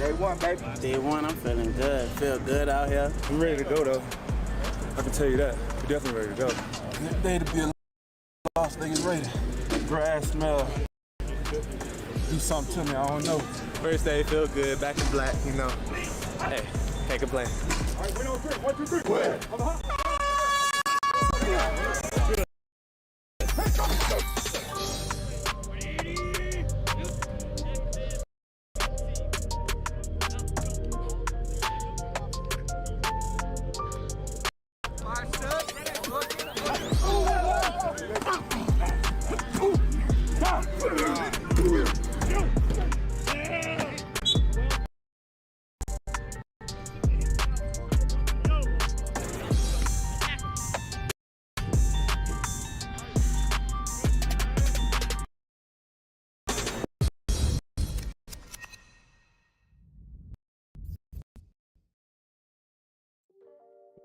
Day one, baby. Day one, I'm feeling good. Feel good out here. I'm ready to go, though. I can tell you that. We're definitely ready to go. Good day to be a lost niggas ready. Grass smell. Do something to me, I don't know. First day, feel good. Back in black, you know. Hey, can't complain. All right, win on three. 1, 2, 3. Where?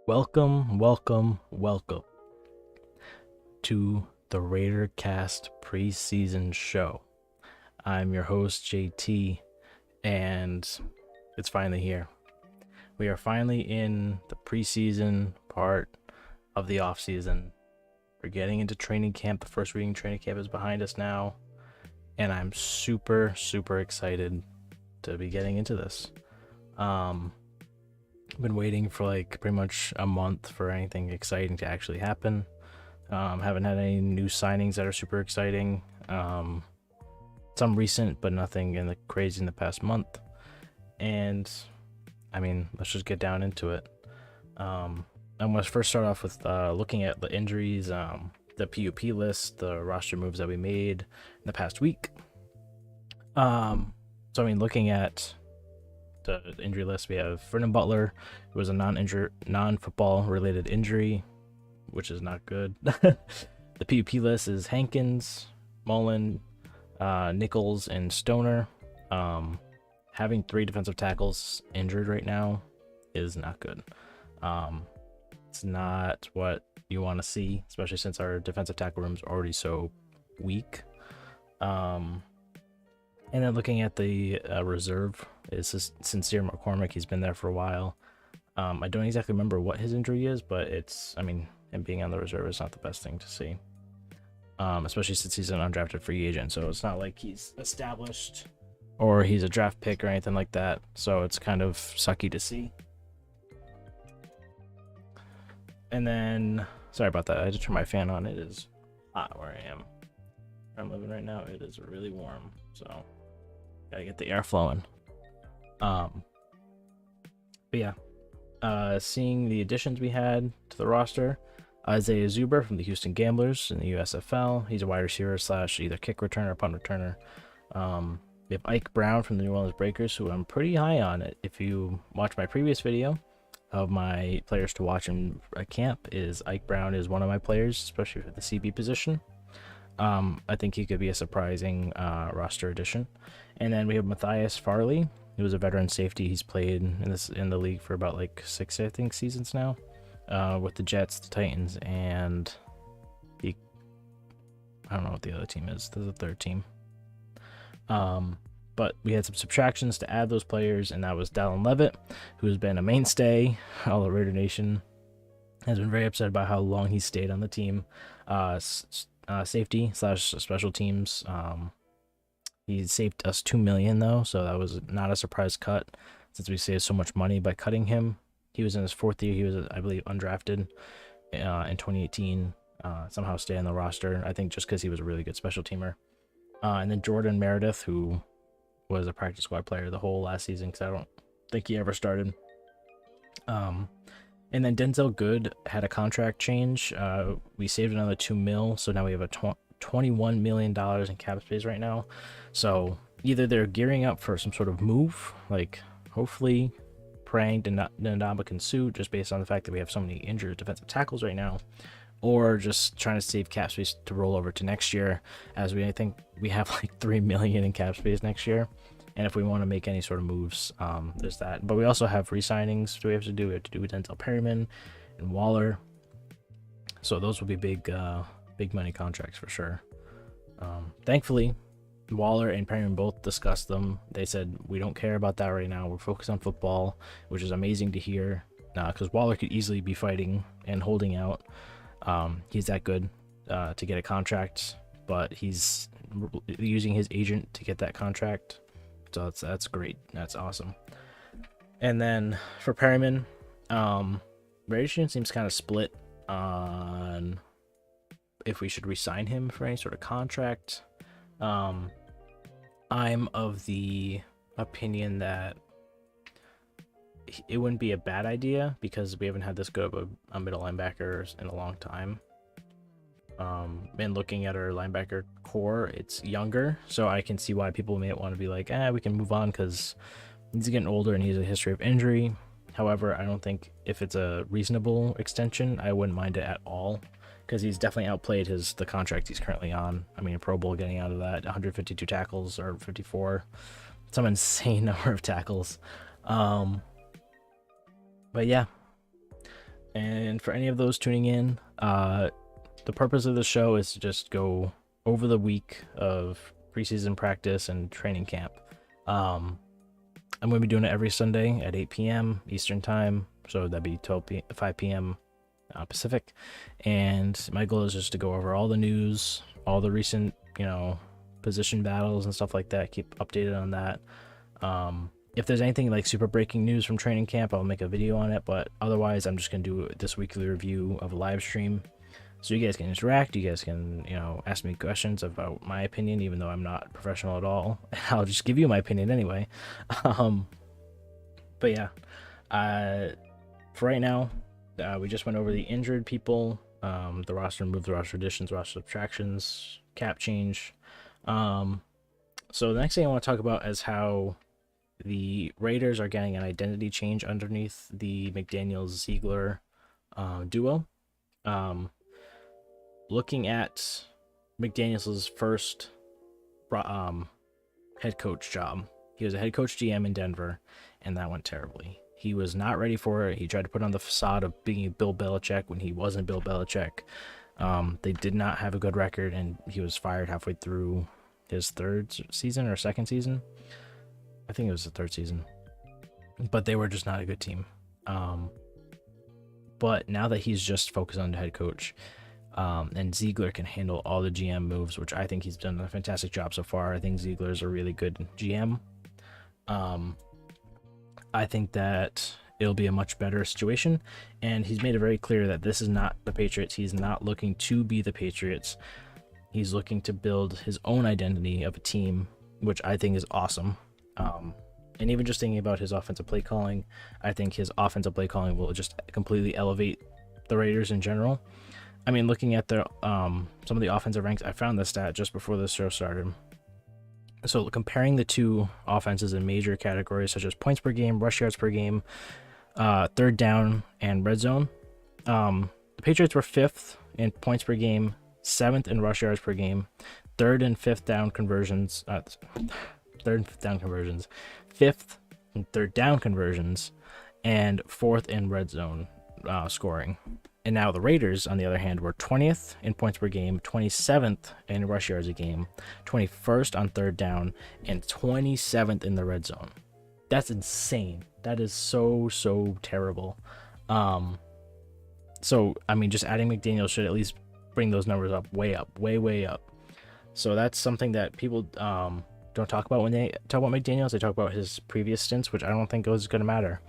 Welcome to the Raidercast preseason show. I'm your host, JT, and it's finally here. We are finally in the preseason part of the offseason. We're getting into training camp. The first week in training camp is behind us now, and I'm super excited to be getting into this. I've been waiting for like pretty much a month for anything exciting to actually happen. Haven't had any new signings that are super exciting. Some recent, but nothing in the crazy in the past month. And I mean, let's just get down into it. I'm gonna first start off with looking at the injuries, the PUP list, the roster moves that we made in the past week. So I mean, looking at the injury list, we have Vernon Butler. It was a non-football related injury, which is not good. The PUP list is Hankins, Mullen, Nichols, and Stoner. Having 3 defensive tackles injured right now is not good. It's not what you want to see, especially since our defensive tackle room is already so weak. And then looking at the reserve is Sincere McCormick. He's been there for a while. I don't exactly remember what his injury is, but I mean, him being on the reserve is not the best thing to see. Especially since he's an undrafted free agent, so it's not like he's established or he's a draft pick or anything like that. So it's kind of sucky to see. And then, sorry about that. I had to turn my fan on. It is hot where I am. Where I'm living right now, it is really warm. So gotta get the air flowing. But yeah, seeing the additions we had to the roster, Isaiah Zuber from the Houston Gamblers in the USFL. He's a wide receiver / either kick returner or punt returner. We have Ike Brown from the New Orleans Breakers, who I'm pretty high on. If you watch my previous video of my players to watch in camp, Ike Brown is one of my players, especially for the CB position. I think he could be a surprising roster addition. And then we have Matthias Farley, who is a veteran safety. He's played in the league for about like 6, I think, seasons now, with the Jets, the Titans, and I don't know what the other team is. There's a third team. But we had some subtractions to add those players, and that was Dallin Levitt, who has been a mainstay. All the Raider Nation has been very upset about how long he stayed on the team. Safety / special teams. He saved us $2 million though, so that was not a surprise cut since we saved so much money by cutting him. He was in his 4th year. He was, I believe, undrafted in 2018. Somehow stayed on the roster. I think just because he was a really good special teamer. And then Jordan Meredith, who was a practice squad player the whole last season, because I don't think he ever started. And then Denzel Good had a contract change. We saved another $2 million, so now we have a $21 million in cap space right now. So either they're gearing up for some sort of move, like hopefully praying Ndamba can sue, just based on the fact that we have so many injured defensive tackles right now, or just trying to save cap space to roll over to next year, as I think we have like $3 million in cap space next year. And if we want to make any sort of moves, there's that. But we also have re-signings we have to do. We have to do with Denzel Perryman and Waller. So those will be big money contracts for sure. Thankfully, Waller and Perryman both discussed them. They said, we don't care about that right now. We're focused on football, which is amazing to hear, because Waller could easily be fighting and holding out. He's that good to get a contract, but he's using his agent to get that contract. So that's great. That's awesome. And then for Perryman, Raidercast seems kind of split on if we should re-sign him for any sort of contract. I'm of the opinion that it wouldn't be a bad idea because we haven't had this good of a middle linebacker in a long time. And looking at our linebacker core, it's younger, so I can see why people may want to be like, we can move on because he's getting older and he has a history of injury. However, I don't think if it's a reasonable extension, I wouldn't mind it at all, because he's definitely outplayed the contract he's currently on. I mean, a Pro Bowl getting out of that, 152 tackles or 54, some insane number of tackles. But yeah, and for any of those tuning in, the purpose of the show is to just go over the week of preseason practice and training camp. I'm going to be doing it every Sunday at 8 p.m. Eastern time, so that'd be 5 p.m. Pacific, and my goal is just to go over all the news, all the recent, position battles and stuff like that, keep updated on that. If there's anything like super breaking news from training camp, I'll make a video on it, but otherwise I'm just going to do this weekly review of a live stream, so you guys can interact, you guys can, ask me questions about my opinion, even though I'm not professional at all. I'll just give you my opinion anyway. But yeah, for right now, we just went over the injured people, the roster move, the roster additions, roster subtractions, cap change. So the next thing I want to talk about is how the Raiders are getting an identity change underneath the McDaniels-Ziegler duo. Looking at McDaniels' first head coach job, he was a head coach GM in Denver, and that went terribly. He was not ready for it. He tried to put on the facade of being Bill Belichick when he wasn't Bill Belichick. They did not have a good record, and he was fired halfway through his third season or second season. I think it was the third season. But they were just not a good team. But now that he's just focused on the head coach, and Ziegler can handle all the GM moves, which I think he's done a fantastic job so far. I think Ziegler is a really good GM. I think that it'll be a much better situation, and he's made it very clear that this is not the Patriots. He's not looking to be the Patriots. He's looking to build his own identity of a team, which I think is awesome. And even just thinking about his offensive play calling, I think his offensive play calling will just completely elevate the Raiders in general. I mean, looking at their some of the offensive ranks, I found this stat just before this show started. So comparing the two offenses in major categories such as points per game, rush yards per game, third down, and red zone, the Patriots were 5th in points per game, 7th in rush yards per game, 3rd and 5th down conversions, 5th in third down conversions, and 4th in red zone scoring. And now the Raiders, on the other hand, were 20th in points per game, 27th in rush yards a game, 21st on third down, and 27th in the red zone. That's insane. That is so terrible. So, I mean, just adding McDaniels should at least bring those numbers up, way up. So that's something that people don't talk about when they talk about McDaniels. They talk about his previous stints, which I don't think is going to matter.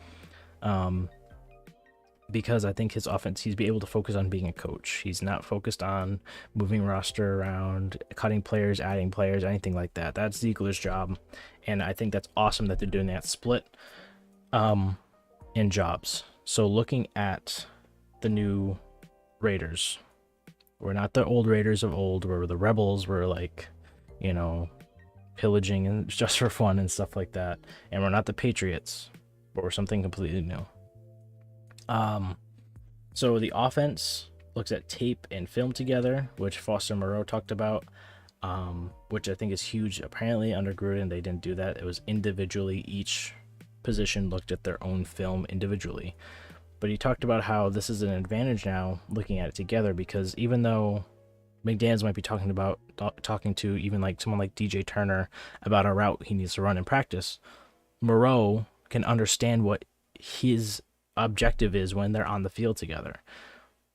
Because I think his offense, he's be able to focus on being a coach. He's not focused on moving roster around, cutting players, adding players, anything like that. That's Ziegler's job, and I think that's awesome that they're doing that split in jobs. So looking at the new Raiders, we're not the old Raiders of old, where the rebels were like, pillaging and just for fun and stuff like that. And we're not the Patriots, but we're something completely new. So the offense looks at tape and film together, which Foster Moreau talked about, which I think is huge. Apparently under Gruden, they didn't do that. It was individually, each position looked at their own film individually. But he talked about how this is an advantage now looking at it together, because even though McDaniels might be talking to even like someone like DJ Turner about a route he needs to run in practice. Moreau can understand what his objective is when they're on the field together.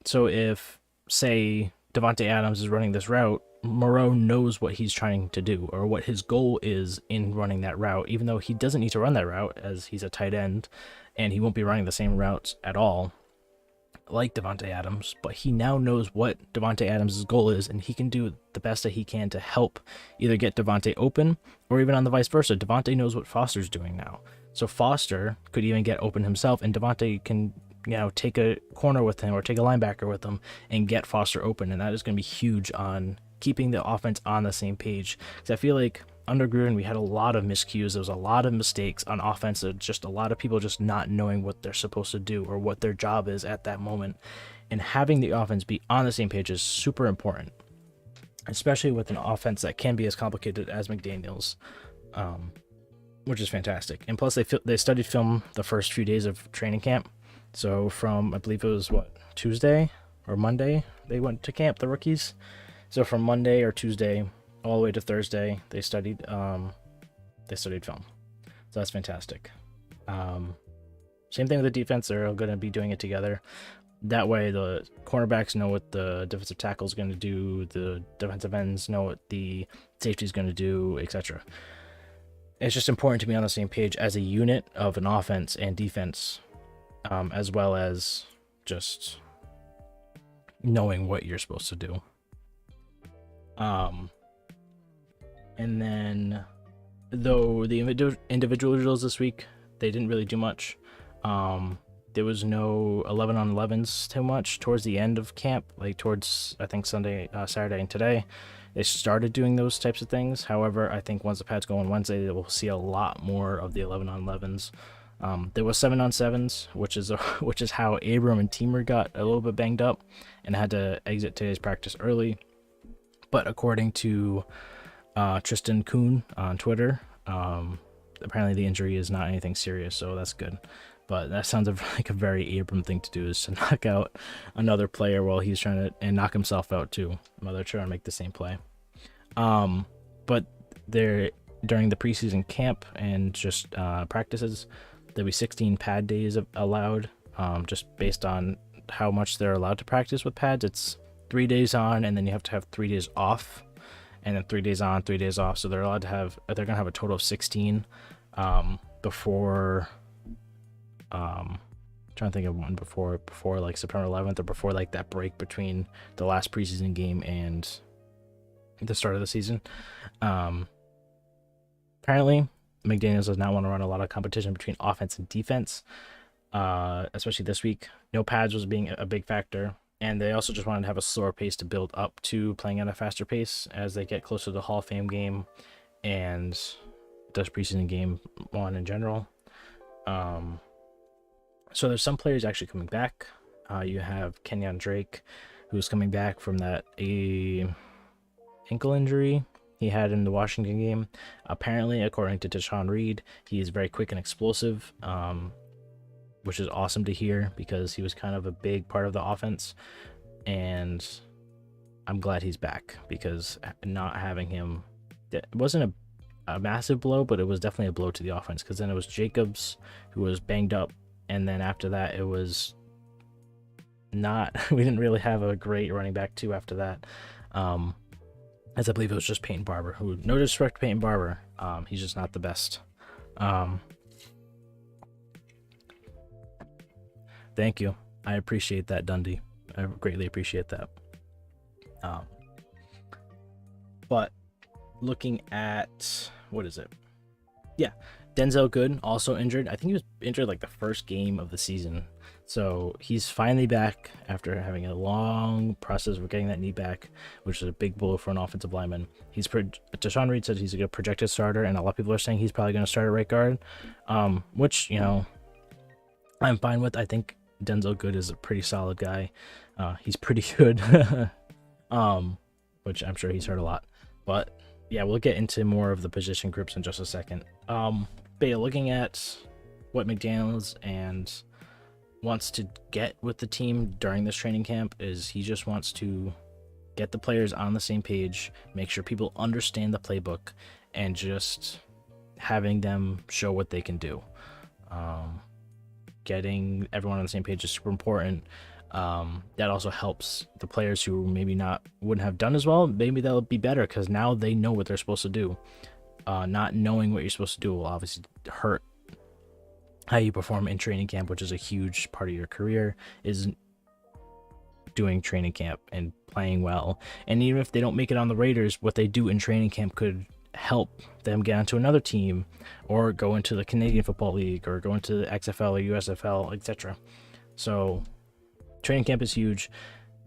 So if, say, Davante Adams is running this route, Moreau knows what he's trying to do or what his goal is in running that route, even though he doesn't need to run that route as he's a tight end and he won't be running the same routes at all like Davante Adams, but he now knows what Davante Adams' goal is, and he can do the best that he can to help either get Davante open or even on the vice versa. Davante knows what Foster's doing now. So Foster could even get open himself, and Davante can, take a corner with him or take a linebacker with him and get Foster open, and that is going to be huge on keeping the offense on the same page. Because I feel like under Gruden, we had a lot of miscues. There was a lot of mistakes on offense. Just a lot of people just not knowing what they're supposed to do or what their job is at that moment. And having the offense be on the same page is super important, especially with an offense that can be as complicated as McDaniels, which is fantastic. And plus, they studied film the first few days of training camp. So from, I believe it was, Tuesday or Monday, they went to camp, the rookies. So from Monday or Tuesday all the way to Thursday, they studied film. So that's fantastic. Same thing with the defense. They're going to be doing it together. That way the cornerbacks know what the defensive tackle is going to do, the defensive ends know what the safety is going to do, etc. It's just important to be on the same page as a unit of an offense and defense, as well as just knowing what you're supposed to do. And then, though the individual drills this week, they didn't really do much. There was no 11 on 11s too much towards the end of camp, like towards, I think, Sunday, Saturday, and today. They started doing those types of things. However, I think once the pads go on Wednesday, we'll see a lot more of the 11 on 11s. There was 7 on 7s, which is how Abram and Teamer got a little bit banged up and had to exit today's practice early. But according to Tristan Kuhn on Twitter, apparently the injury is not anything serious, so that's good. But that sounds like a very Abram thing to do, is to knock out another player while he's trying to, and knock himself out too, while they're trying to make the same play. But during the preseason camp and just practices, there'll be 16 pad days allowed, just based on how much they're allowed to practice with pads. It's 3 days on, and then you have to have 3 days off, and then 3 days on, 3 days off. So they're gonna have a total of 16 before. Trying to think of one before like September 11th, or before like that break between the last preseason game and the start of the season. Apparently McDaniels does not want to run a lot of competition between offense and defense, especially this week. No pads was being a big factor, and they also just wanted to have a slower pace to build up to playing at a faster pace as they get closer to the Hall of Fame game and the preseason game one in general. So there's some players actually coming back. You have Kenyon Drake, who's coming back from that ankle injury he had in the Washington game. Apparently, according to Deshaun Reed, he is very quick and explosive, which is awesome to hear because he was kind of a big part of the offense. And I'm glad he's back, because not having him, it wasn't a massive blow, but it was definitely a blow to the offense, because then it was Jacobs who was banged up. And then after that, it was not, we didn't really have a great running back too after that. As I believe it was just Peyton Barber, who, no disrespect to Peyton Barber, he's just not the best. Thank you. I appreciate that, Dundee. I greatly appreciate that. But looking at, what is it? Yeah. Denzel Good, also injured. I think he was injured like the first game of the season. So he's finally back after having a long process of getting that knee back, which is a big blow for an offensive lineman. Deshaun Reed said he's a projected starter, and a lot of people are saying he's probably going to start at right guard, which, I'm fine with. I think Denzel Good is a pretty solid guy. He's pretty good, which I'm sure he's heard a lot. But yeah, we'll get into more of the position groups in just a second. But yeah, looking at what McDaniels wants to get with the team during this training camp is he just wants to get the players on the same page, make sure people understand the playbook, and just having them show what they can do. Getting everyone on the same page is super important. That also helps the players who maybe wouldn't have done as well. Maybe they'll be better because now they know what they're supposed to do. Not knowing what you're supposed to do will obviously hurt how you perform in training camp, which is a huge part of your career, is doing training camp and playing well. And even if they don't make it on the Raiders, what they do in training camp could help them get onto another team or go into the Canadian Football League or go into the XFL or USFL, etc. So training camp is huge.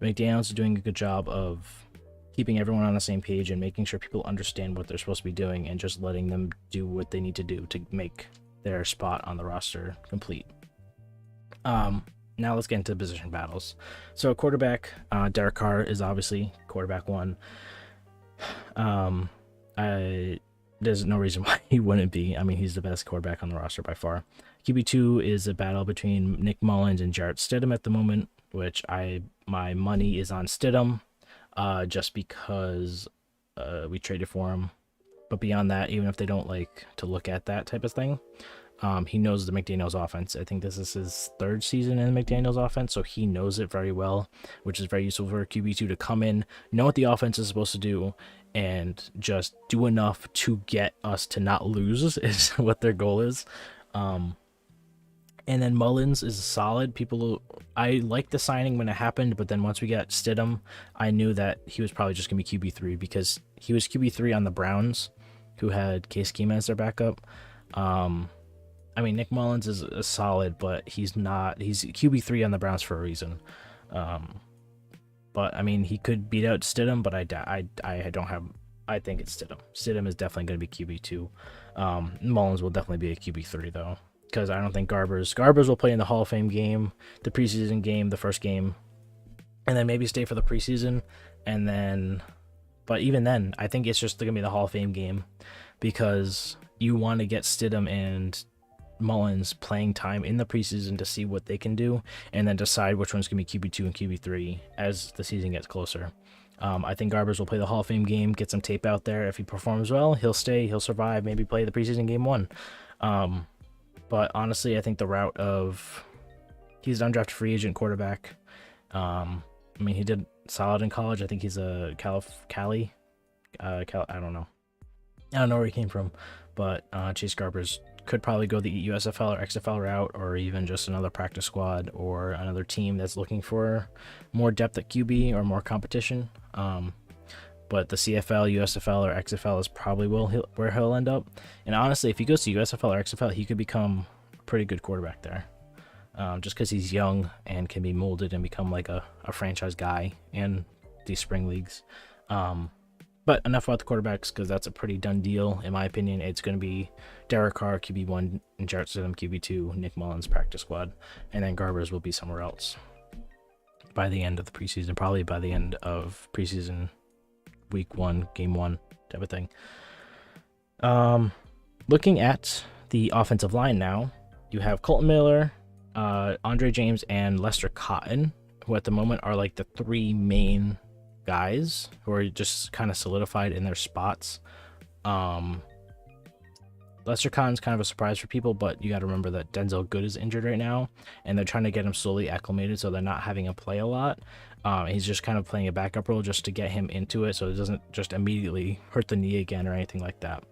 McDaniels is doing a good job of keeping everyone on the same page and making sure people understand what they're supposed to be doing and just letting them do what they need to do to make their spot on the roster complete. Now let's get into position battles. So quarterback, Derek Carr is obviously quarterback one. There's no reason why he wouldn't be. I mean, he's the best quarterback on the roster by far. QB2 is a battle between Nick Mullins and Jarrett Stidham at the moment, which my money is on Stidham, just because we traded for him. But beyond that, even if they don't like to look at that type of thing, he knows the McDaniels offense. I think this is his third season in the McDaniels offense, so he knows it very well, which is very useful for a QB2 to come in, know what the offense is supposed to do, and just do enough to get us to not lose is what their goal is. And then Mullins is solid. I liked the signing when it happened, but then once we got Stidham, I knew that he was probably just going to be QB3 because he was QB3 on the Browns, who had Case Keenum as their backup. I mean, Nick Mullins is a solid, but he's QB3 on the Browns for a reason. But I mean, he could beat out Stidham, but I think it's Stidham. Stidham is definitely going to be QB2. Mullins will definitely be a QB3 though, because I don't think Garbers will play in the Hall of Fame game, the preseason game, the first game, and then maybe stay for the preseason, and then. But even then, I think it's just going to be the Hall of Fame game, because you want to get Stidham and Mullins playing time in the preseason to see what they can do, and then decide which one's going to be QB2 and QB3 as the season gets closer. I think Garbers will play the Hall of Fame game, get some tape out there. If he performs well, he'll stay, he'll survive, maybe play the preseason game 1. But honestly, I think the route of he's an undrafted free agent quarterback. I mean, he did solid in college. I think he's a Cali. I don't know. I don't know where he came from, but Chase Garbers could probably go the USFL or XFL route, or even just another practice squad or another team that's looking for more depth at QB or more competition. But the CFL, USFL, or XFL is probably where he'll end up. And honestly, if he goes to USFL or XFL, he could become a pretty good quarterback there. Just because he's young and can be molded and become like a franchise guy in these spring leagues. But enough about the quarterbacks, because that's a pretty done deal. In my opinion, it's going to be Derek Carr, QB1, and Jarrett Stidham, QB2, Nick Mullins, practice squad, and then Garbers will be somewhere else by the end of the preseason, probably by the end of preseason week 1, game 1 type of thing. Looking at the offensive line now, you have Colton Miller, Andre James, and Lester Cotton, who at the moment are like the 3 main guys who are just kind of solidified in their spots. Lester Cotton's kind of a surprise for people, but you got to remember that Denzel Good is injured right now, and they're trying to get him slowly acclimated, so they're not having him play a lot. He's just kind of playing a backup role just to get him into it, so it doesn't just immediately hurt the knee again or anything like that.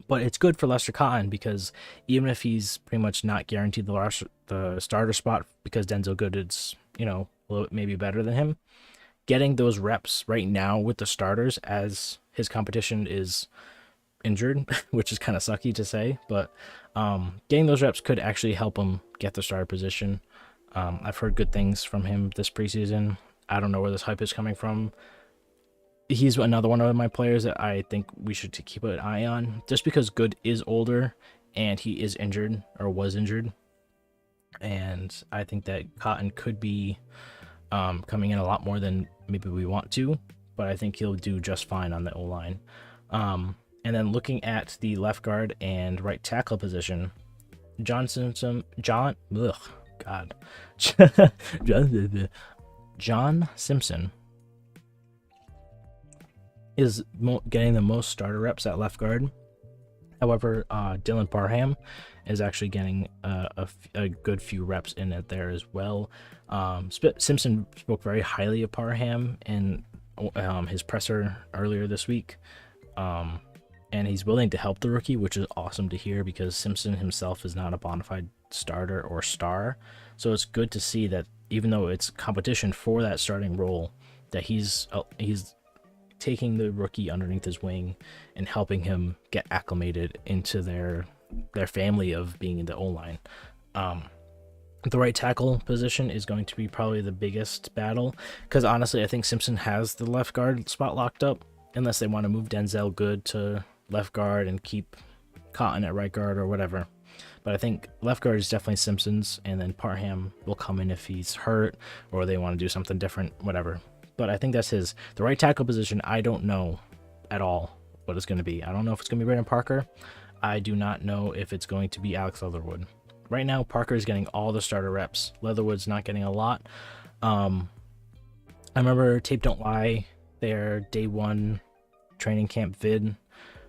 But it's good for Lester Cotton, because even if he's pretty much not guaranteed the starter spot because Denzel Good is, a little maybe better than him, getting those reps right now with the starters as his competition is injured, which is kind of sucky to say, but getting those reps could actually help him get the starter position. I've heard good things from him this preseason. I don't know where this hype is coming from. He's another one of my players that I think we should keep an eye on, just because Good is older and he is injured or was injured. And I think that Cotton could be coming in a lot more than maybe we want to, but I think he'll do just fine on the O-line. And then looking at the left guard and right tackle position, John Simpson, John Simpson is getting the most starter reps at left guard. However, Dylan Parham is actually getting a good few reps in it there as well. Simpson spoke very highly of Parham in his presser earlier this week. And he's willing to help the rookie, which is awesome to hear because Simpson himself is not a bona fide starter or star. So it's good to see that even though it's competition for that starting role, that he's taking the rookie underneath his wing and helping him get acclimated into their family of being in the O-line. The right tackle position is going to be probably the biggest battle because honestly, I think Simpson has the left guard spot locked up unless they want to move Denzel Good to left guard and keep Cotton at right guard or whatever. But I think left guard is definitely Simpson's, and then Parham will come in if he's hurt or they want to do something different, whatever. But I think that's his. The right tackle position, I don't know at all what it's going to be. I don't know if it's going to be Brandon Parker. I do not know if it's going to be Alex Leatherwood. Right now, Parker is getting all the starter reps. Leatherwood's not getting a lot. I remember Tape Don't Lie, their day one training camp vid.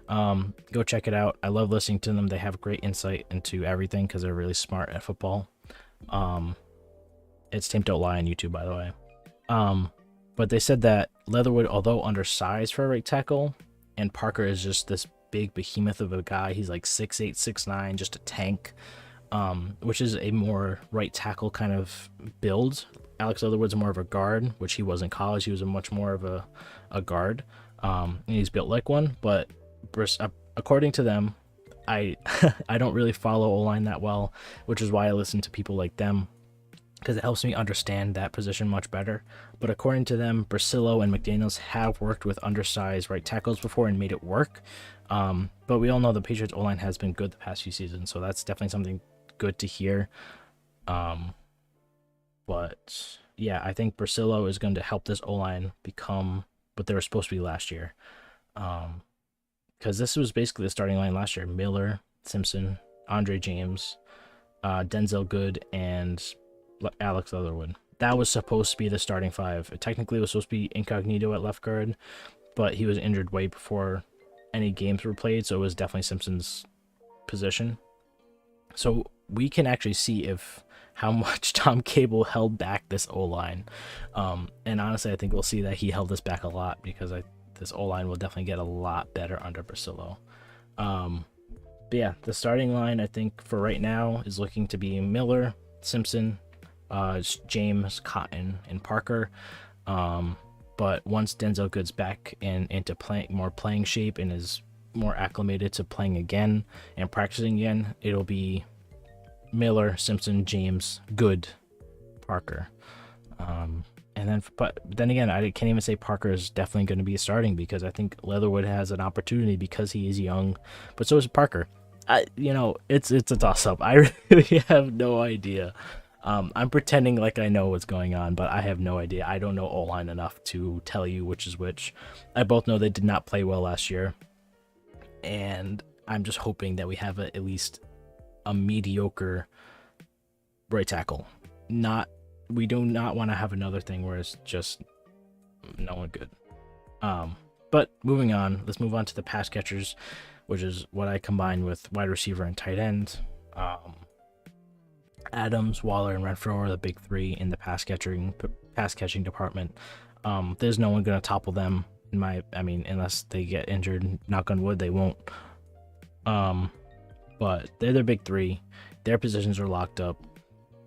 Go check it out. I love listening to them. They have great insight into everything because they're really smart at football. It's Tape Don't Lie on YouTube, by the way. But they said that Leatherwood, although undersized for a right tackle, and Parker is just this big behemoth of a guy. He's like 6'8", 6'9", just a tank, which is a more right tackle kind of build. Alex Leatherwood's more of a guard, which he was in college. He was a much more of a guard. And he's built like one, but according to them, I don't really follow O-line that well, which is why I listen to people like them, because it helps me understand that position much better. But according to them, Brasillo and McDaniels have worked with undersized right tackles before and made it work. But we all know the Patriots O-line has been good the past few seasons, so that's definitely something good to hear. But yeah, I think Brasillo is going to help this O-line become what they were supposed to be last year. Because this was basically the starting line last year: Miller, Simpson, Andre James, Denzel Good, and Alex Leatherwood. That was supposed to be the starting five. It technically was supposed to be Incognito at left guard, but he was injured way before any games were played, so it was definitely Simpson's position. So we can actually see how much Tom Cable held back this O-line. And honestly, I think we'll see that he held this back a lot because this O-line will definitely get a lot better under Brasillo. But yeah, the starting line, I think, for right now is looking to be Miller, Simpson, James, Cotton, and Parker. But once Denzel Good's back and into more playing shape and is more acclimated to playing again and practicing again, it'll be Miller, Simpson, James, Good, Parker. But then again, I can't even say Parker is definitely going to be starting because I think Leatherwood has an opportunity because he is young, but so is Parker. It's a toss-up. I really have no idea. I'm pretending like I know what's going on, but I have no idea. I don't know O-line enough to tell you which is which. I both know they did not play well last year, and I'm just hoping that we have at least a mediocre right tackle. We do not want to have another thing where it's just no one good. But moving on, let's move on to the pass catchers, which is what I combine with wide receiver and tight end. Adams, Waller, and Renfro are the big three in the pass catching department. There's no one going to topple them unless they get injured. Knock on wood, they won't. But they're their big three. Their positions are locked up.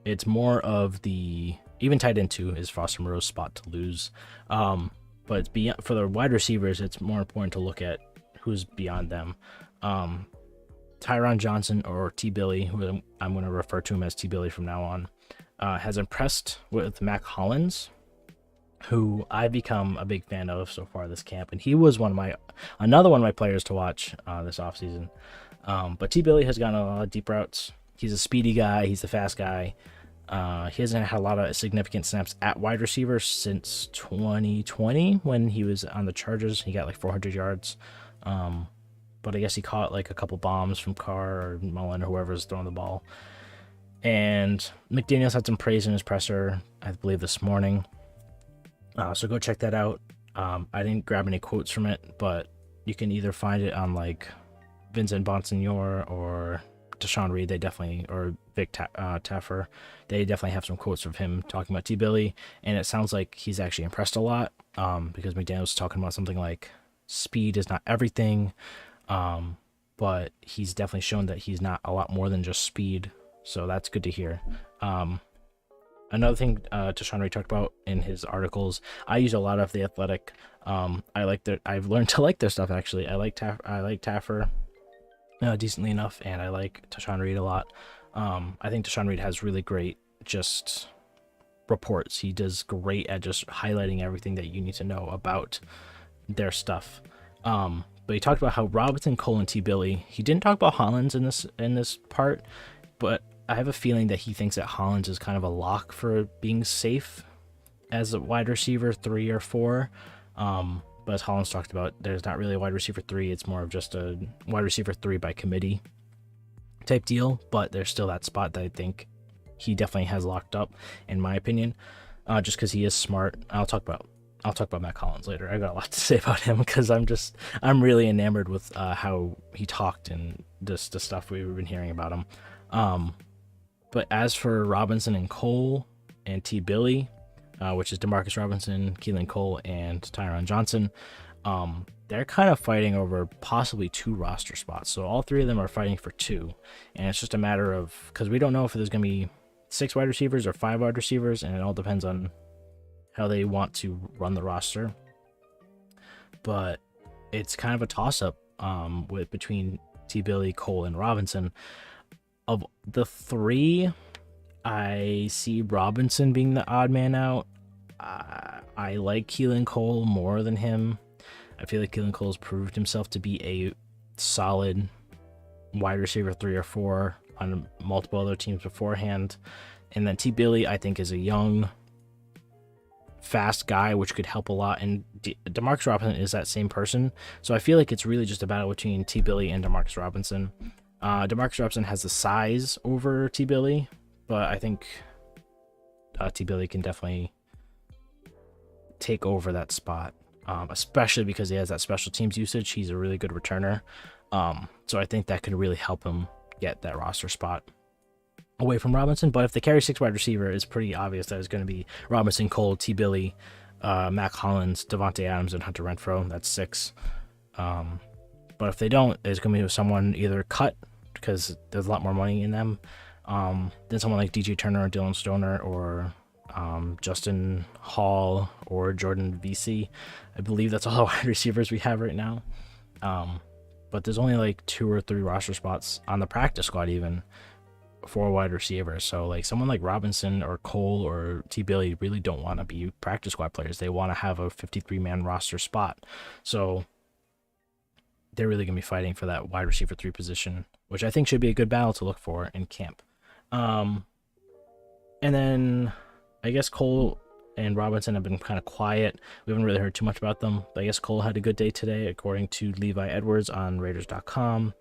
It's more of even tight end 2 is Foster Moreau's spot to lose. But it's for the wide receivers, it's more important to look at who's beyond them. Tyron Johnson, or T-Billy, who I'm going to refer to him as T-Billy from now on, has impressed with Mac Hollins, who I've become a big fan of so far this camp. And he was another one of my players to watch this offseason. But T-Billy has gotten a lot of deep routes. He's a speedy guy. He's a fast guy. He hasn't had a lot of significant snaps at wide receiver since 2020 when he was on the Chargers. He got like 400 yards. But I guess he caught like a couple bombs from Carr or Mullen or whoever's throwing the ball. And McDaniels had some praise in his presser, I believe, this morning. So go check that out. I didn't grab any quotes from it, but you can either find it on like Vincent Bonsignor or Deshaun Reed. They definitely, or Vic Taffer, they definitely have some quotes of him talking about T. Billy, and it sounds like he's actually impressed a lot. Because McDaniel was talking about something like speed is not everything, but he's definitely shown that he's not a lot more than just speed. So that's good to hear. Another thing Deshaun Reed talked about in his articles, I use a lot of The Athletic. I've learned to like their stuff, actually. I like Taffer decently enough, and I like Deshaun Reed a lot. I think Deshaun Reed has really great just reports. He does great at just highlighting everything that you need to know about their stuff. But he talked about how Robinson, Cole, and T. Billy. He didn't talk about Hollins in this part, but I have a feeling that he thinks that Hollins is kind of a lock for being safe as a wide receiver 3 or 4. But as Hollins talked about, there's not really a wide receiver 3. It's more of just a wide receiver 3 by committee type deal. But there's still that spot that I think he definitely has locked up, in my opinion, just because he is smart. I'll talk about Matt Collins later. I got a lot to say about him because I'm really enamored with how he talked and just the stuff we've been hearing about him. But as for Robinson and Cole and T. Billy, which is Demarcus Robinson, Keelan Cole, and Tyron Johnson, they're kind of fighting over possibly 2 roster spots. So all 3 of them are fighting for 2. And it's just a matter of, because we don't know if there's going to be 6 wide receivers or 5 wide receivers, and it all depends on how they want to run the roster. But it's kind of a toss-up between T. Billy, Cole, and Robinson. Of the 3, I see Robinson being the odd man out. I like Keelan Cole more than him. I feel like Keelan Cole's proved himself to be a solid wide receiver 3 or 4 on multiple other teams beforehand. And then T. Billy, I think, is a young, fast guy, which could help a lot. And Demarcus Robinson is that same person. So I feel like it's really just a battle between T. Billy and Demarcus Robinson. Demarcus Robinson has the size over T. Billy, but I think T. Billy can definitely take over that spot, especially because he has that special teams usage. He's a really good returner. So I think that could really help him get that roster spot away from Robinson. But if they carry 6 wide receiver, it's pretty obvious that it's going to be Robinson, Cole, T. Billy, Mac Hollins, Devontae Adams, and Hunter Renfrow. That's 6. But if they don't, it's going to be someone either cut because there's a lot more money in them, then someone like DJ Turner or Dylan Stoner or Justin Hall or Jordan VC. I believe that's all the wide receivers we have right now. But there's only like 2 or 3 roster spots on the practice squad even for wide receivers. So like someone like Robinson or Cole or T. Billy really don't want to be practice squad players. They want to have a 53-man roster spot. So they're really going to be fighting for that wide receiver 3 position, which I think should be a good battle to look for in camp. And then I guess Cole and Robinson have been kind of quiet. We haven't really heard too much about them, but I guess Cole had a good day today, according to Levi Edwards on Raiders.com.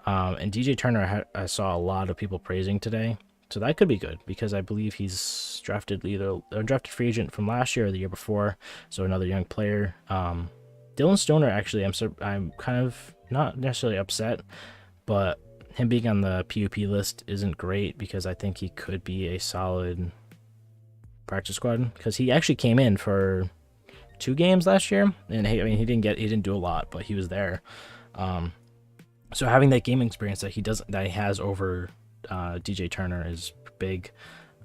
And DJ Turner, I saw a lot of people praising today, so that could be good because I believe he's drafted free agent from last year or the year before, so another young player. Dylan Stoner, actually, I'm kind of not necessarily upset, but him being on the PUP list isn't great because I think he could be a solid practice squad because he actually came in for 2 games last year, and he didn't do a lot, but he was there. So having that game experience that he has over DJ Turner is big.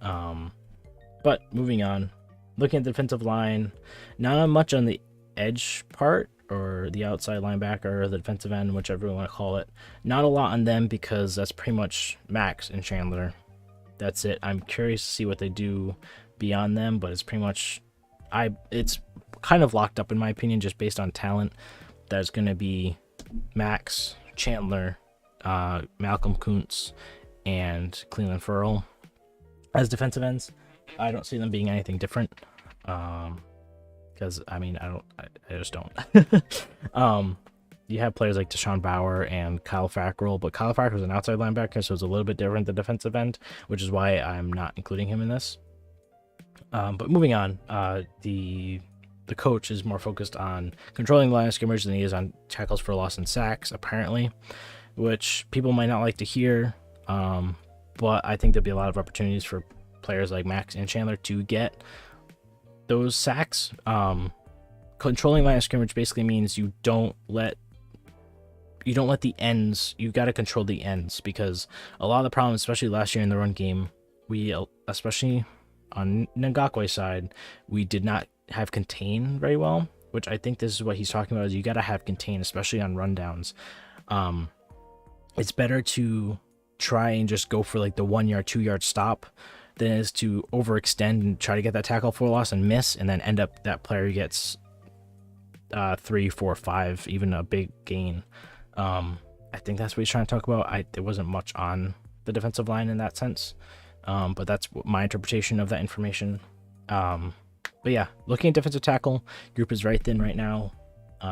But moving on, looking at the defensive line, not much on the edge part or the outside linebacker or the defensive end, whichever you want to call it. Not a lot on them because that's pretty much Max and Chandler. That's it. I'm curious to see what they do beyond them, but it's pretty much it's kind of locked up in my opinion just based on talent. That's going to be Max, Chandler, Malcolm Kuntz, and Cleveland Ferrell as defensive ends. I don't see them being anything different. Because I just don't. You have players like Deshaun Bauer and Kyle Fackrell, but Kyle Fackrell is an outside linebacker, so it's a little bit different than defensive end, which is why I'm not including him in this. But moving on, the the coach is more focused on controlling the line of scrimmage than he is on tackles for loss and sacks, apparently, which people might not like to hear. But I think there'll be a lot of opportunities for players like Max and Chandler to get those sacks. Controlling line of scrimmage basically means you don't let the ends. You got to control the ends, because a lot of the problems, especially last year in the run game, especially on Ngakwe's side, we did not have contain very well, which I think this is what he's talking about, is you got to have contain, especially on rundowns. It's better to try and just go for like the 1 yard, 2 yard stop than it is to overextend and try to get that tackle for loss and miss, and then end up that player gets 3, 4, 5, even a big gain. I think that's what he's trying to talk about. There wasn't much on the defensive line in that sense, but that's my interpretation of that information. But yeah, looking at defensive tackle, group is very thin right now.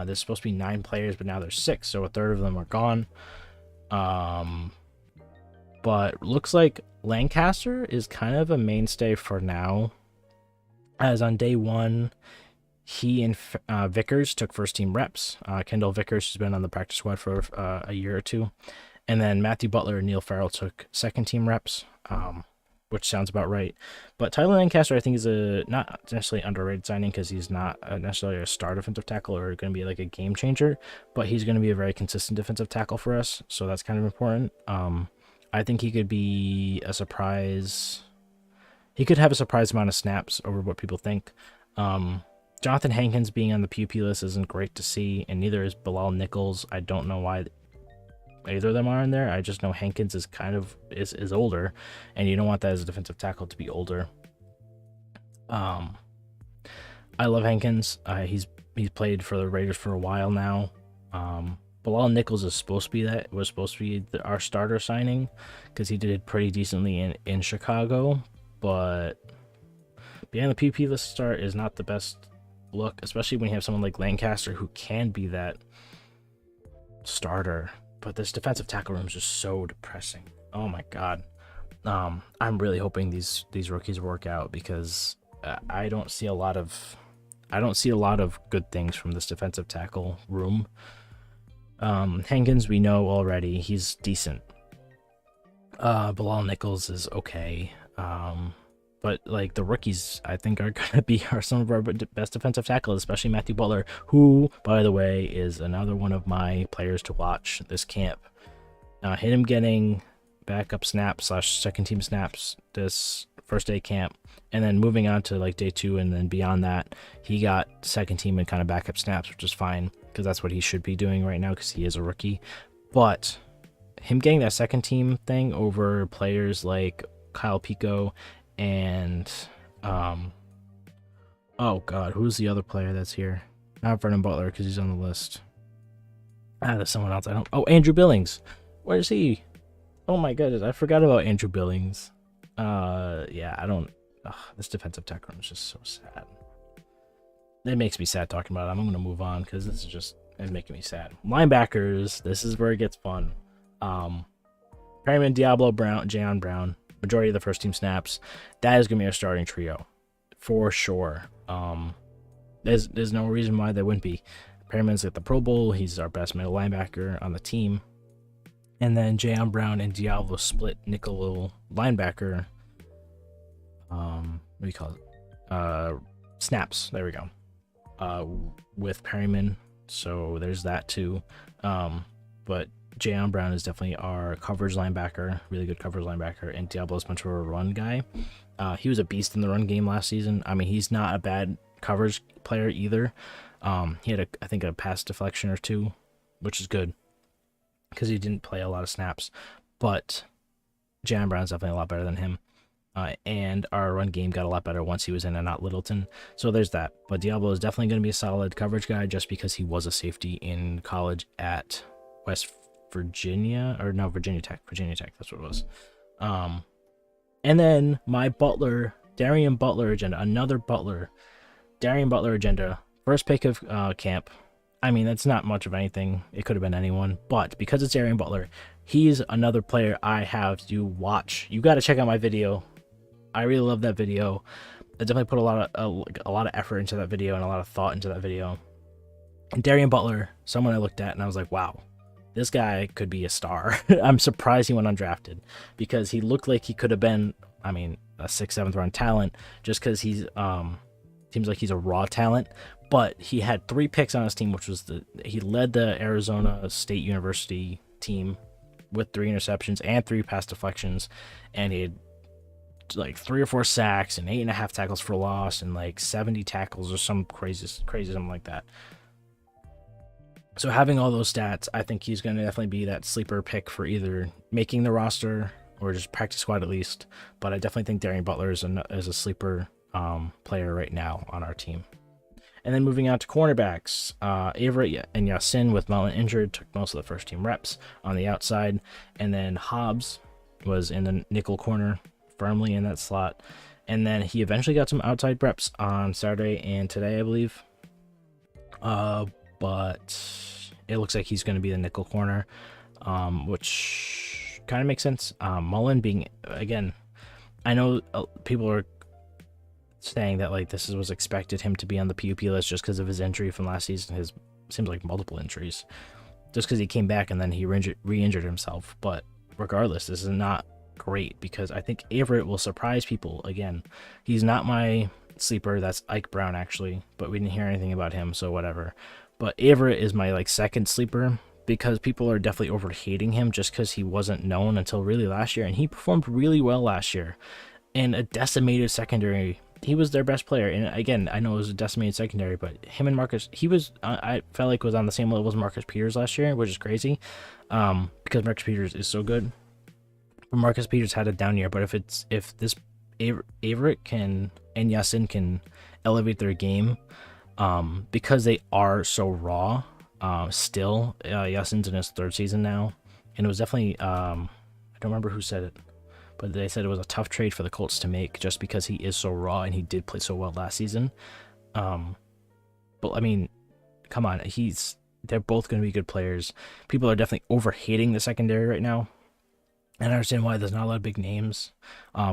There's supposed to be 9 players, but now there's 6, so a third of them are gone. But looks like Lancaster is kind of a mainstay for now, as on day 1, he and Vickers took first team reps. Kendall Vickers has been on the practice squad for a year or 2. And then Matthew Butler and Neil Farrell took second team reps, which sounds about right. But Tyler Lancaster, I think, is a not necessarily underrated signing, because he's not necessarily a star defensive tackle or going to be like a game changer, but he's going to be a very consistent defensive tackle for us. So that's kind of important. I think he could be a surprise. He could have a surprise amount of snaps over what people think. Jonathan Hankins being on the PUP list isn't great to see, and neither is Bilal Nichols. I don't know why either of them are in there. I just know Hankins is kind of is older, and you don't want that as a defensive tackle to be older. I love Hankins. He's played for the Raiders for a while now. Bilal Nichols was supposed to be our starter signing, because he did pretty decently in Chicago, but being on the PUP list start is not the best look, especially when you have someone like Lancaster who can be that starter. But this defensive tackle room is just so depressing. Oh my god. I'm really hoping these rookies work out, because I don't see a lot of good things from this defensive tackle room. Hankins, we know already, he's decent. Bilal Nichols is okay. But like the rookies, I think, are gonna be some of our best defensive tackles, especially Matthew Butler, who, by the way, is another one of my players to watch this camp. Him getting backup snaps / second team snaps this first day camp, and then moving on to like day 2, and then beyond that, he got second team and kind of backup snaps, which is fine, because that's what he should be doing right now, because he is a rookie. But him getting that second team thing over players like Kyle Pico and oh god, who's the other player that's here? Not Vernon Butler, because he's on the list. There's someone else. Andrew Billings. Where is he? Oh my goodness, I forgot about Andrew Billings. Yeah, I don't. This defensive tackle room is just so sad. It makes me sad talking about it. I'm gonna move on, because this is just making me sad. Linebackers. This is where it gets fun. Perryman, Diablo, Brown, Jayon Brown. Majority of the first team snaps. That is gonna be our starting trio for sure. There's no reason why they wouldn't be. Perryman's at the Pro Bowl. He's our best middle linebacker on the team. And then Jayon Brown and Diablo split nickel linebacker. What do you call it? Snaps. There we go. With Perryman. So there's that too. But Jayon Brown is definitely our coverage linebacker, really good coverage linebacker, and Diablo's much of a run guy. He was a beast in the run game last season. I mean, he's not a bad coverage player either. He had, I think, a pass deflection or 2, which is good, because he didn't play a lot of snaps. But Jayon Brown's definitely a lot better than him. And our run game got a lot better once he was in and not Littleton. So there's that. But Diablo is definitely going to be a solid coverage guy, just because he was a safety in college at Virginia Tech, that's what it was. And then my Butler, Darian Butler agenda, another Butler, Darian Butler agenda, first pick of camp. I mean, that's not much of anything. It could have been anyone, but because it's Darian Butler, he's another player I have to watch. You got to check out my video. I really love that video. definitely put a lot of effort into that video and a lot of thought into that video. And Darian Butler, someone I looked at and I was like, wow, this guy could be a star. I'm surprised he went undrafted because he looked like he could have been, I mean, a 6th, 7th round talent just because he's seems like he's a raw talent. But he had 3 picks on his team, which was he led the Arizona State University team with 3 interceptions and 3 pass deflections, and he had like 3 or 4 sacks and 8.5 tackles for loss and like 70 tackles or some crazy something like that. So having all those stats, I think he's going to definitely be that sleeper pick for either making the roster or just practice squad at least. But I definitely think Darian Butler is a sleeper player right now on our team. And then moving on to cornerbacks, Averett and Yasin with Mullen injured took most of the first team reps on the outside, and then Hobbs was in the nickel corner, firmly in that slot, and then he eventually got some outside reps on Saturday and today, I believe. But it looks like he's going to be the nickel corner, which kind of makes sense. Mullen being, again, I know people are saying that like this was expected him to be on the PUP list just because of his injury from last season. His seems like multiple injuries, just because he came back and then he re-injured himself. But regardless, this is not great because I think Averett will surprise people again. He's not my sleeper. That's Ike Brown actually, but we didn't hear anything about him, so whatever. But Averett is my like second sleeper because people are definitely over hating him just because he wasn't known until really last year, and he performed really well last year in a decimated secondary. He was their best player, and again, I know it was a decimated secondary, but him and Marcus, he was, I felt like was on the same level as Marcus Peters last year, which is crazy, because Marcus Peters is so good. But Marcus Peters had a down year, but if this Averett and Yasin can elevate their game, because they are so raw, still, Yasin's in his 3rd season now, and it was definitely, I don't remember who said it, but they said it was a tough trade for the Colts to make just because he is so raw and he did play so well last season. But I mean, come on, they're both going to be good players. People are definitely over-hating the secondary right now, and I understand why. There's not a lot of big names.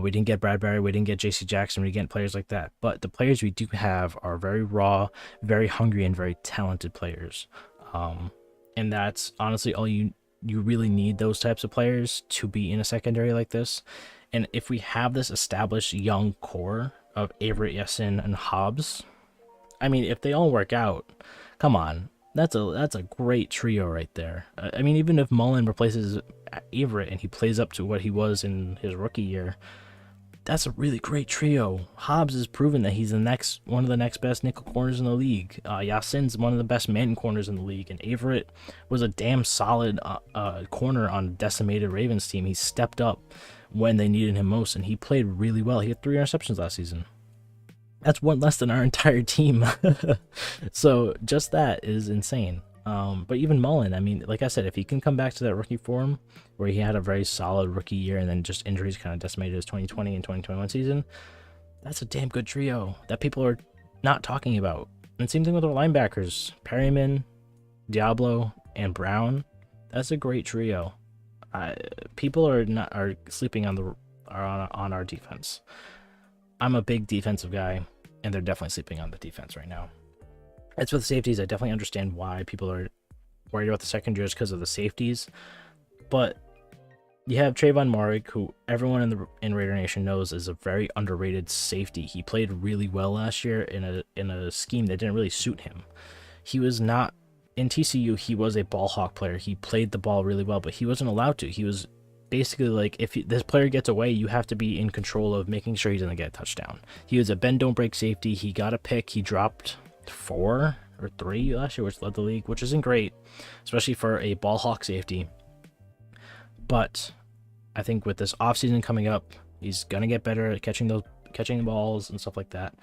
We didn't get Bradbury, we didn't get JC Jackson, we didn't get players like that. But the players we do have are very raw, very hungry, and very talented players. And that's honestly all you really need, those types of players to be in a secondary like this. And if we have this established young core of Averett, Yasin, and Hobbs, I mean, if they all work out, come on, that's a great trio right there. I mean, even if Mullen replaces Averett and he plays up to what he was in his rookie year, that's a really great trio. Hobbs has proven that he's one of the next best nickel corners in the league. Yasin's one of the best man corners in the league, and Averett was a damn solid corner on a decimated Ravens team. He stepped up when they needed him most, and he played really well. He had 3 interceptions last season. That's one less than our entire team. So just that is insane. But even Mullen, I mean, like I said, if he can come back to that rookie form where he had a very solid rookie year and then just injuries kind of decimated his 2020 and 2021 season, that's a damn good trio that people are not talking about. And same thing with our linebackers, Perryman, Diablo, and Brown. That's a great trio. People are sleeping on our defense. I'm a big defensive guy, and they're definitely sleeping on the defense right now. As for the safeties, I definitely understand why people are worried about the secondaries because of the safeties. But you have Trayvon Marek, who everyone in Raider Nation knows is a very underrated safety. He played really well last year in a scheme that didn't really suit him. He was not in TCU. He was a ball hawk player. He played the ball really well, but he wasn't allowed to. He was basically like, if this player gets away, you have to be in control of making sure he doesn't get a touchdown. He was a bend don't break safety. He got a pick. He dropped 4 or 3 last year, which led the league, which isn't great, especially for a ball hawk safety. But I think with this offseason coming up, he's gonna get better at catching the balls and stuff like that.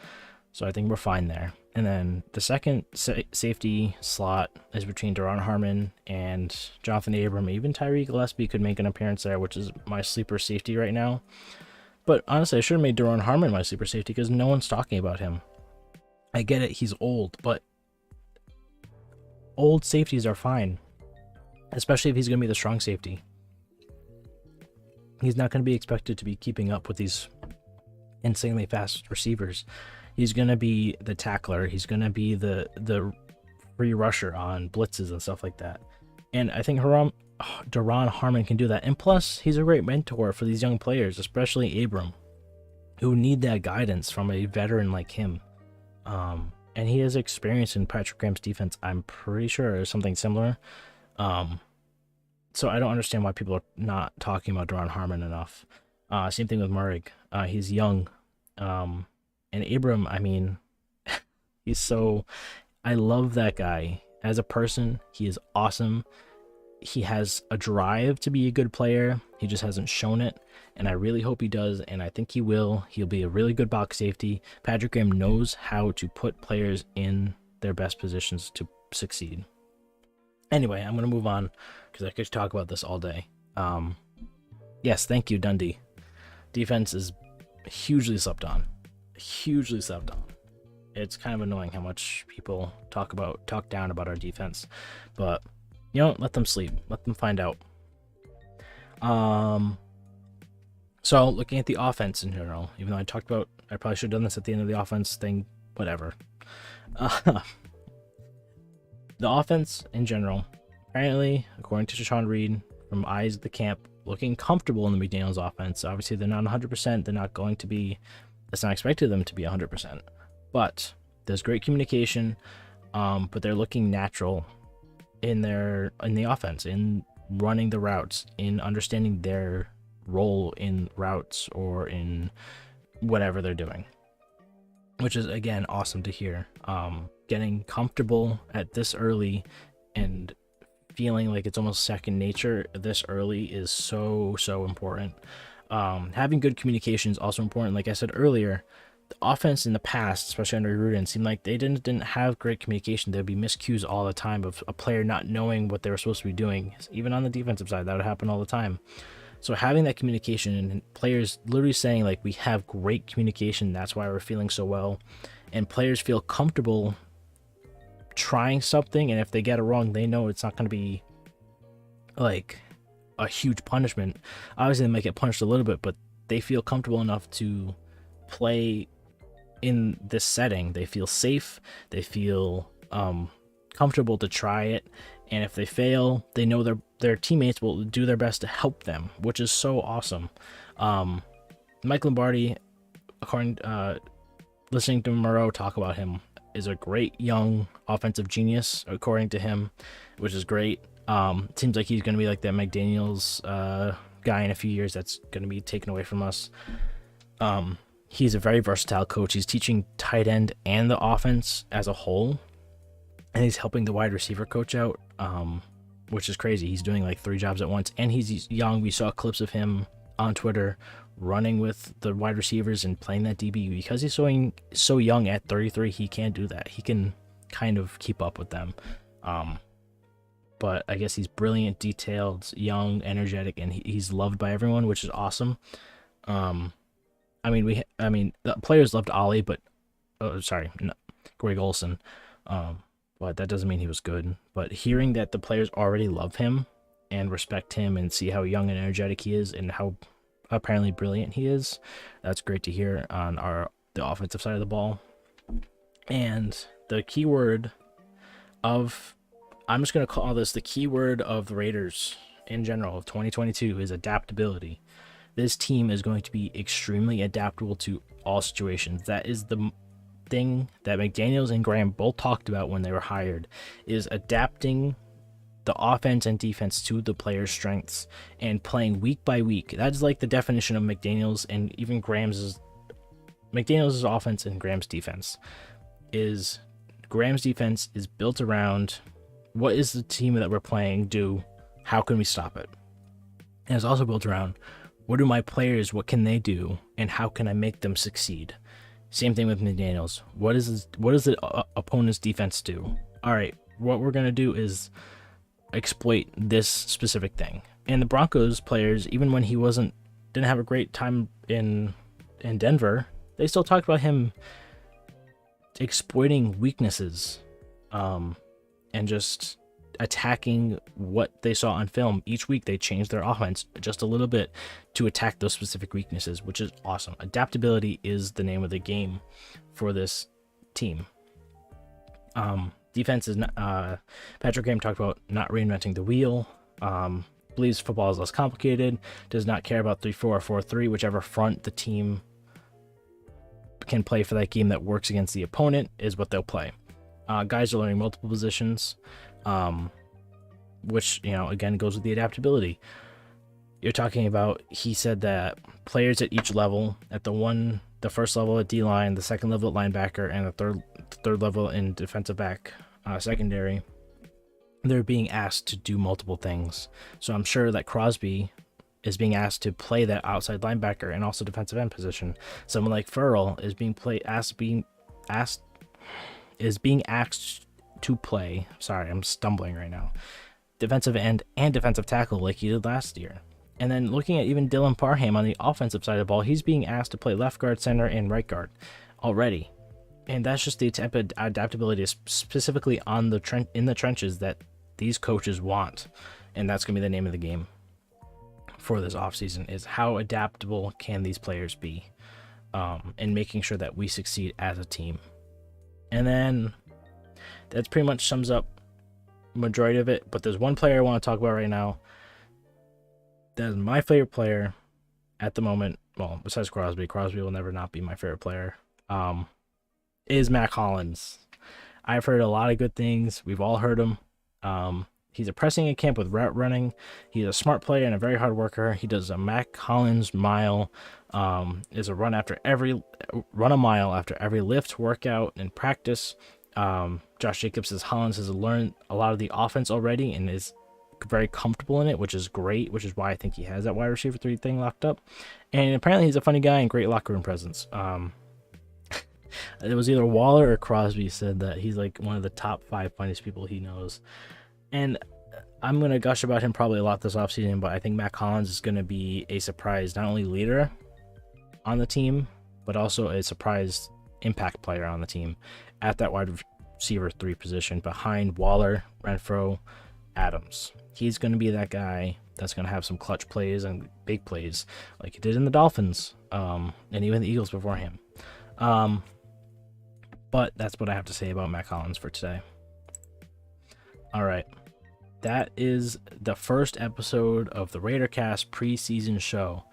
So I think we're fine there. And then the second safety slot is between Daron Harmon and Jonathan Abram. Even Tyree Gillespie could make an appearance there, which is my sleeper safety right now. But honestly, I should have made Daron Harmon my sleeper safety because no one's talking about him. I get it, he's old, but old safeties are fine, especially if he's going to be the strong safety. He's not going to be expected to be keeping up with these insanely fast receivers. He's going to be the tackler. He's going to be the free rusher on blitzes and stuff like that. And I think Daron Harmon can do that. And plus, he's a great mentor for these young players, especially Abram, who need that guidance from a veteran like him. And he has experience in Patrick Graham's defense, I'm pretty sure, or something similar. So I don't understand why people are not talking about Daron Harmon enough. Same thing with Murray. He's young. And Abram, I mean, he's so... I love that guy. As a person, he is awesome. He has a drive to be a good player. He just hasn't shown it. And I really hope he does, and I think he will. He'll be a really good box safety. Patrick Graham knows how to put players in their best positions to succeed. Anyway, I'm going to move on because I could talk about this all day. Yes, thank you, Dundee. Defense is hugely slept on. Hugely slept on. It's kind of annoying how much people talk down about our defense. But, you know, let them sleep. Let them find out. So, looking at the offense in general, even though I probably should have done this at the end of the offense thing, whatever. The offense in general, apparently, according to Deshaun Reed, from eyes of the camp, looking comfortable in the McDaniels offense. Obviously, they're not 100%. They're not going to be, it's not expected of them to be 100%. But there's great communication, but they're looking natural in the offense, in running the routes, in understanding their role in routes or in whatever they're doing, which is again awesome to hear. Getting comfortable at this early and feeling like it's almost second nature this early is so important. Having good communication is also important. Like I said earlier, the offense in the past, especially under Gruden, seemed like they didn't have great communication. There'd be miscues all the time of a player not knowing what they were supposed to be doing. Even on the defensive side, that would happen all the time. So having that communication and players literally saying, like, we have great communication, that's why we're feeling so well, and players feel comfortable trying something, and if they get it wrong, they know it's not going to be like a huge punishment. Obviously, they might get punished a little bit, but they feel comfortable enough to play in this setting. They feel safe. They feel comfortable to try it. And if they fail, they know their teammates will do their best to help them, which is so awesome. Mike Lombardi, according listening to Moreau talk about him, is a great young offensive genius, according to him, which is great. Seems like he's going to be like that McDaniels guy in a few years that's going to be taken away from us. He's a very versatile coach. He's teaching tight end and the offense as a whole, and he's helping the wide receiver coach out, which is crazy. He's doing like 3 jobs at once, and he's young. We saw clips of him on Twitter running with the wide receivers and playing that DB. Because he's so young at 33, he can do that. He can kind of keep up with them. But I guess he's brilliant, detailed, young, energetic, and he's loved by everyone, which is awesome. I mean, the players loved Ollie, but Greg Olsen. But that doesn't mean he was good. But hearing that the players already love him and respect him and see how young and energetic he is and how apparently brilliant he is, that's great to hear on the offensive side of the ball. And the keyword of, I'm just going to call this the keyword of the Raiders in general of 2022 is adaptability. This team is going to be extremely adaptable to all situations. That is the thing that McDaniels and Graham both talked about when they were hired, is adapting the offense and defense to the players' strengths and playing week by week. That's like the definition of McDaniels and even McDaniels' offense and Graham's defense. Graham's defense is built around, what is the team that we're playing do? How can we stop it? And it's also built around, what do my players, what can they do, and how can I make them succeed? Same thing with McDaniels. What does the opponent's defense do? All right, what we're going to do is exploit this specific thing. And the Broncos players, even when he didn't have a great time in Denver, they still talked about him exploiting weaknesses, and just attacking what they saw on film. Each week they changed their offense just a little bit to attack those specific weaknesses, which is awesome. Adaptability is the name of the game for this team. Defense is Patrick Graham talked about not reinventing the wheel. Believes football is less complicated. Does not care about 3-4 or 4-3, whichever front the team can play for that game that works against the opponent is what they'll play. Guys are learning multiple positions, which, again, goes with the adaptability. You're talking about, he said that players at each level, at the first level at D-line, the second level at linebacker, and the third level in defensive back secondary, they're being asked to do multiple things. So I'm sure that Crosby is being asked to play that outside linebacker and also defensive end position. Someone like Farrell is being asked to play. Sorry, I'm stumbling right now. Defensive end and defensive tackle like he did last year. And then looking at even Dylan Parham on the offensive side of the ball, he's being asked to play left guard, center, and right guard already. And that's just the type of adaptability specifically on in the trenches that these coaches want. And that's going to be the name of the game for this offseason, is how adaptable can these players be, and making sure that we succeed as a team. And then that pretty much sums up majority of it. But there's one player I want to talk about right now that is my favorite player at the moment. Well, besides Crosby will never not be my favorite player. Is Mac Hollins. I've heard a lot of good things. We've all heard him. He's a pressing in camp with route running. He's a smart player and a very hard worker. He does a Mac Hollins mile. Is a run a mile after every lift, workout, and practice. Josh Jacobs says Hollins has learned a lot of the offense already and is very comfortable in it, which is great, which is why I think he has that wide receiver 3 thing locked up. And apparently he's a funny guy and great locker room presence. It was either Waller or Crosby said that he's like one of the top 5 funniest people he knows. And I'm going to gush about him probably a lot this offseason, but I think Mac Hollins is going to be a surprise, not only leader on the team, but also a surprise impact player on the team at that wide receiver 3 position behind Waller, Renfro, Adams. He's going to be that guy that's going to have some clutch plays and big plays like he did in the Dolphins, and even the Eagles before him. But that's what I have to say about Mac Hollins for today. All right. That is the first episode of the Raidercast preseason show.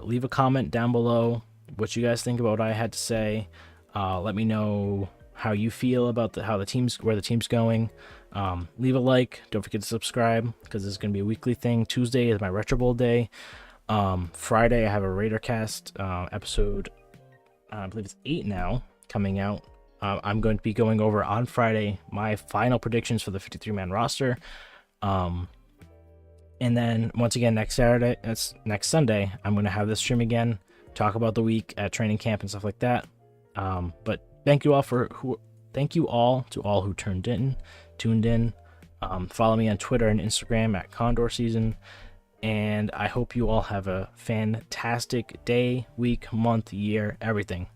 Leave a comment down below what you guys think about what I had to say. Let me know how you feel about where the team's going. Leave a like. Don't forget to subscribe because this is going to be a weekly thing. Tuesday is my Retro Bowl day. Friday I have a Raidercast episode. I believe it's 8 now coming out. I'm going to be going over on Friday my final predictions for the 53-man roster. And then once again next Sunday, I'm going to have this stream again, talk about the week at training camp and stuff like that. But thank you all to all who tuned in. Follow me on Twitter and Instagram at Condor Season. And I hope you all have a fantastic day, week, month, year, everything.